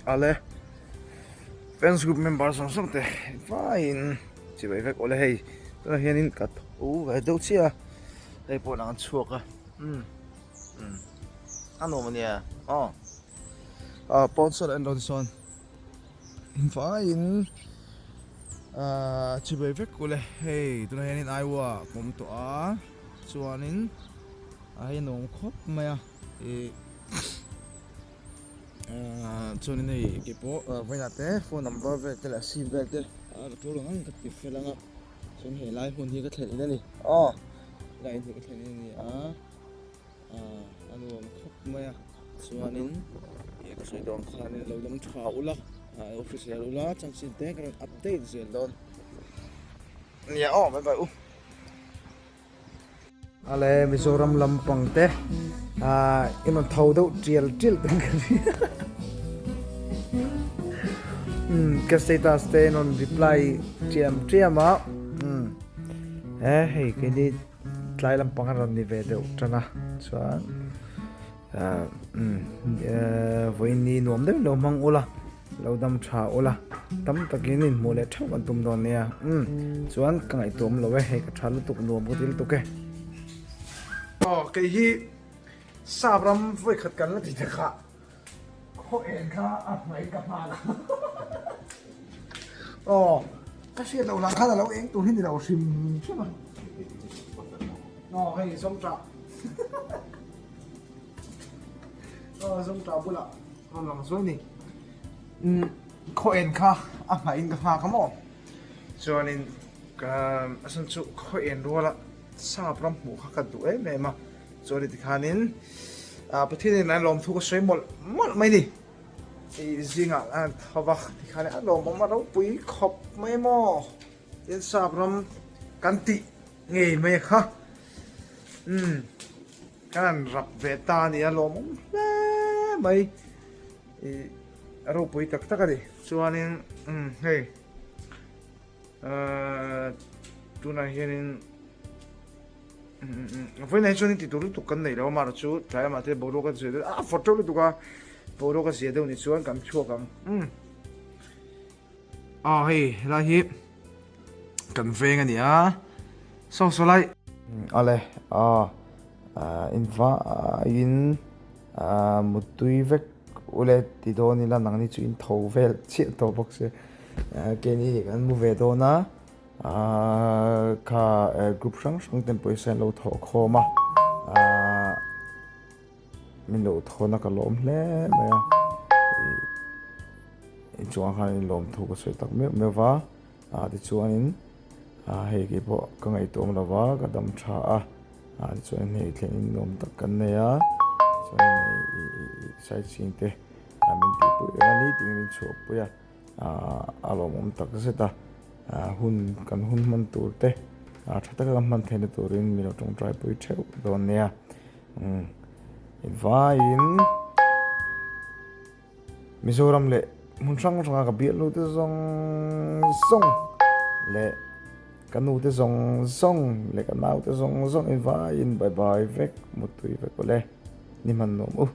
ale fans group members song te fine chi bai vek ole hei to hianin kat ve do chia hei po nang chuaka ano mania sponsor and Rodson fine chi bai vek ole hei to hianin aiwa kom to a chuanin ai nong khop maya e chuanin hei ke po vainate phone number ve te la sim ve te to lo ngang ka ti felanga chuan he lai hun hi ka thlen in ani lai hi ka thlen in ani anu khop maya chuanin e ka sei dong khanin lo dam tha ula official ula changsin te ka update zel don nia bye bye ale Mizoram lampang te inon thau do trial ten kan ka status te non reply triam hei ke ni tlai lampang ron ni ve do tana chuan voi ni nom dem lo mang ula lo dam tha ula tam takin in mole thau an tum don nia chuan kangai tom lo we hei ka thalu tuk nom ko til tuke cái hi sabram với khát cắn là thì thật khá hội hẹn khá mấy cặp mà cái xe đầu là khá là lâu em tôi hiện thì đầu xìm chứ mà hay xong trà xong trà bữa lạ còn làm số này hội hẹn khá mấy cặp mà không ạ cho nên cái sân trụ hội hẹn luôn là sabram mu khát tụ ấy mẹ mà rồi thì khaninประเทศนี้ลมทุกข์สวยหมดไม่ดิจริงเขาว่าที่khaninลมมาเราปุ๋ยขบไม่หม้อเย็นสาบรำกันติเงี้ยไหมคะการรับเวทานี่ลมไม่เราปุ๋ยตักกันดิส่วนนี้เฮ้ยตัวนั้นเห็นvới này cho nên thì tôi lúc cần này đâu mà nó chú trái mà thế bố đồ cái gì đấy phật châu lúc đó bố đồ cái gì đâu này chú anh cảm chua cảm hey là hiệp cần phê cái gì sau lại ale in in một túi vết ule thì đó ni là năng ni chú in thầu về chết thầu bốc xe cái này cái mua về đó na ka group sang tempo sen lo tho khoma min lo tho na ka lom hle ma chuan khan lom thu ko soi tak me wa ti chuan in hei ki bo ka ngai tom lawa ka dam tha ti chuan hei thlen in lom tak kan ne ya chuan sai ching te min ti pu ani ting min chu pu ya alom om tak se ta hun man tur te thata ka man thene turin mi lo tong try pui theu don nia in Mizoram le mun sang ka biat lu te zong le kanu te zong le kanau te zong in bye bye vek mutui vek ole ni man nom